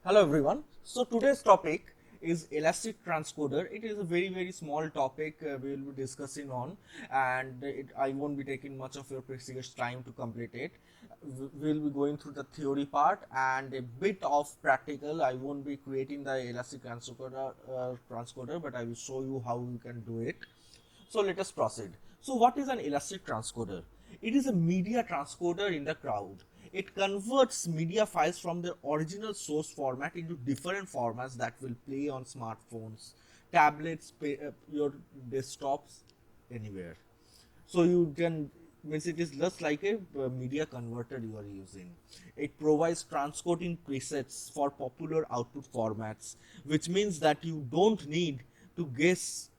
Hello everyone. So today's topic is Elastic Transcoder. It is a very small topic we will be discussing on, and I won't be taking much of your precious time to complete it. We'll be going through the theory part and a bit of practical. I won't be creating the Elastic Transcoder, but I will show you how you can do it. So let us proceed. So what is an elastic transcoder? It is a media transcoder in the cloud. It converts media files from their original source format into different formats that will play on smartphones, tablets, your desktops, anywhere. So you can means it is just like a media converter you are using. It provides transcoding presets for popular output formats, which means that you don't need to guess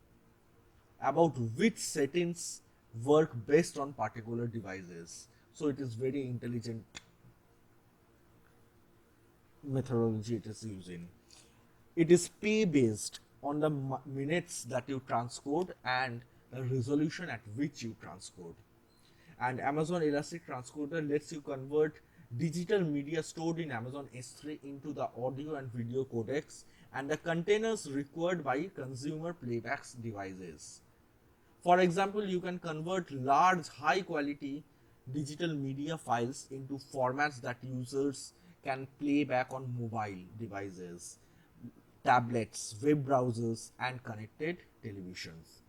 about which settings work based on particular devices. So it is very intelligent methodology it is using. It is pay based on the minutes that you transcode and the resolution at which you transcode. And Amazon Elastic Transcoder lets you convert digital media stored in Amazon S3 into the audio and video codecs and the containers required by consumer playbacks devices. For example, you can convert large, high quality digital media files into formats that users can play back on mobile devices, tablets, web browsers, and connected televisions.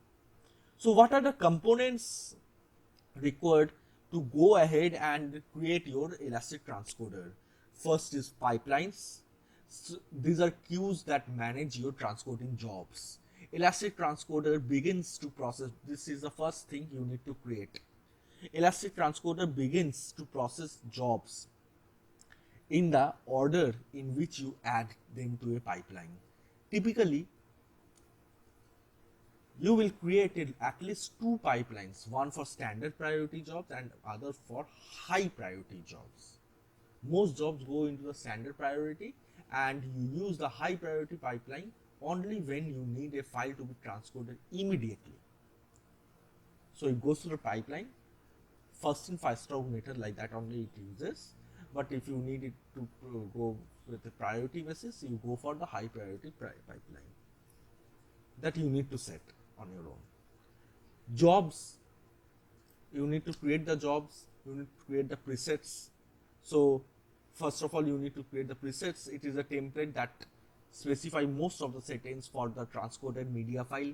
So, what are the components required to go ahead and create your elastic transcoder? First is pipelines. So these are queues that manage your transcoding jobs. Elastic transcoder begins to process. This is the first thing you need to create. Elastic transcoder begins to process jobs in the order in which you add them to a pipeline. Typically, you will create at least two pipelines, one for standard priority jobs and other for high priority jobs. Most jobs go into the standard priority and you use the high priority pipeline only when you need a file to be transcoded immediately. So it goes through the pipeline, first in first out method, like that only it uses. But if you need it to go with the priority basis, you go for the high priority pipeline that you need to set on your own. Jobs, you need to create the jobs, you need to create the presets. So first of all, you need to create the presets. It is a template that specify most of the settings for the transcoded media file.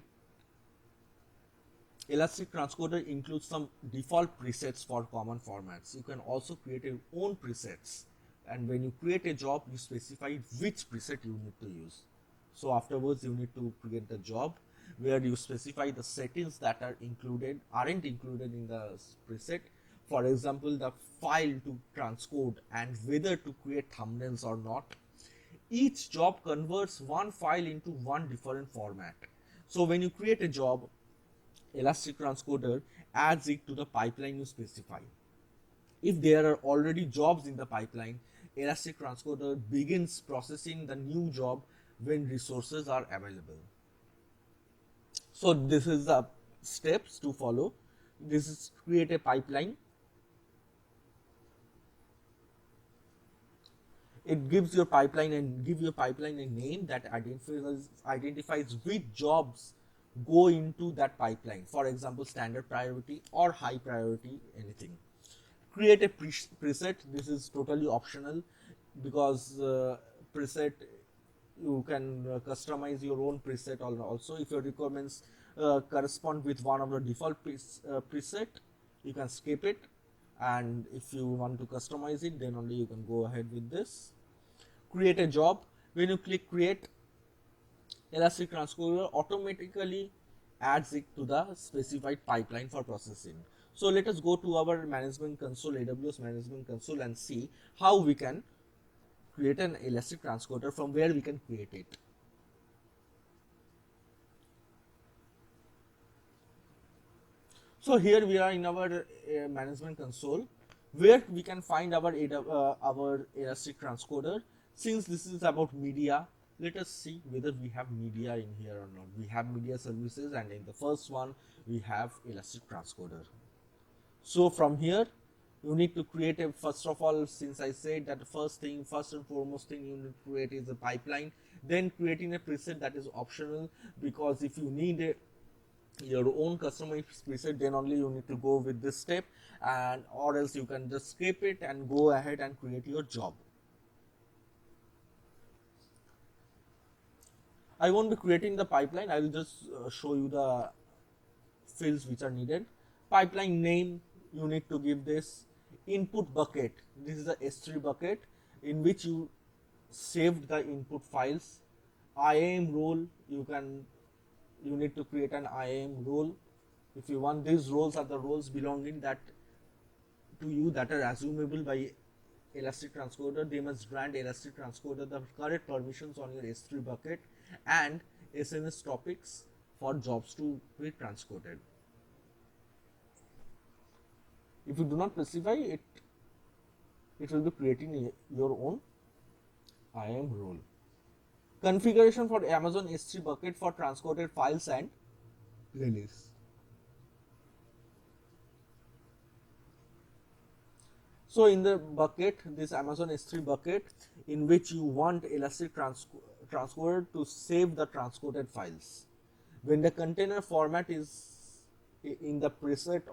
Elastic Transcoder includes some default presets for common formats. You can also create your own presets, and when you create a job, you specify which preset you need to use. So afterwards, you need to create the job where you specify the settings that aren't included in the preset. For example, the file to transcode and whether to create thumbnails or not. Each job converts one file into one different format. So when you create a job, Elastic Transcoder adds it to the pipeline you specify. If there are already jobs in the pipeline, Elastic Transcoder begins processing the new job when resources are available. So this is the steps to follow. This is create a pipeline. It gives your pipeline and give your pipeline a name that identifies which jobs go into that pipeline. For example, standard priority or high priority, anything. Create a preset. This is totally optional because preset you can customize your own preset also. If your requirements correspond with one of the default preset, you can skip it, and if you want to customize it, then only you can go ahead with this. Create a job. When you click create, Elastic Transcoder automatically adds it to the specified pipeline for processing. So let us go to our management console, AWS management console, and see how we can create an elastic transcoder, from where we can create it. So here we are in our management console, where we can find our elastic transcoder. Since this is about media, let us see whether we have media in here or not. We have media services, and in the first one we have elastic transcoder. So from here You need to create a, first of all, since I said that the first and foremost thing you need to create is a pipeline. Then creating a preset, that is optional, because if you need your own customized preset, then only you need to go with this step, and or else you can just skip it and go ahead and create your job. I won't be creating the pipeline. I will just show you the fields which are needed. Pipeline name, you need to give this. Input bucket, this is the S3 bucket in which you saved the input files. IAM role, you need to create an IAM role. If you want, these roles are the roles belonging that to you that are assumable by Elastic Transcoder. They must grant Elastic Transcoder the correct permissions on your S3 bucket and SMS topics for jobs to be transcoded. If you do not specify it, it will be creating your own IAM role. Configuration for Amazon S3 bucket for transcoded files and playlists. So in the bucket, this Amazon S3 bucket, in which you want Elastic Transcoder to save the transcoded files. When the container format is in the preset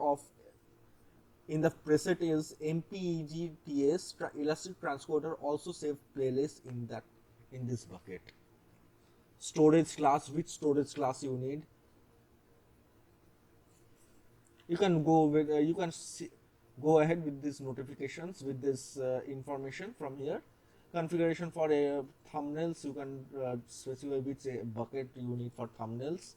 is MPEGTS, Elastic Transcoder also save playlist in this bucket. Storage class, which storage class you need. You can go with go ahead with these notifications, with this information from here. Configuration for thumbnails, you can specify which bucket you need for thumbnails,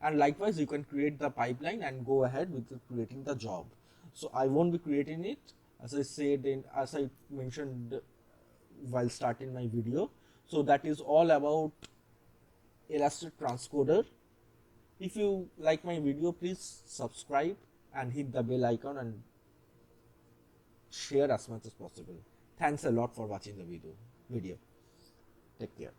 and likewise you can create the pipeline and go ahead with creating the job. So I won't be creating it, as I mentioned while starting my video. So that is all about Elastic Transcoder. If you like my video, please subscribe and hit the bell icon and share as much as possible. Thanks a lot for watching the video. Take care.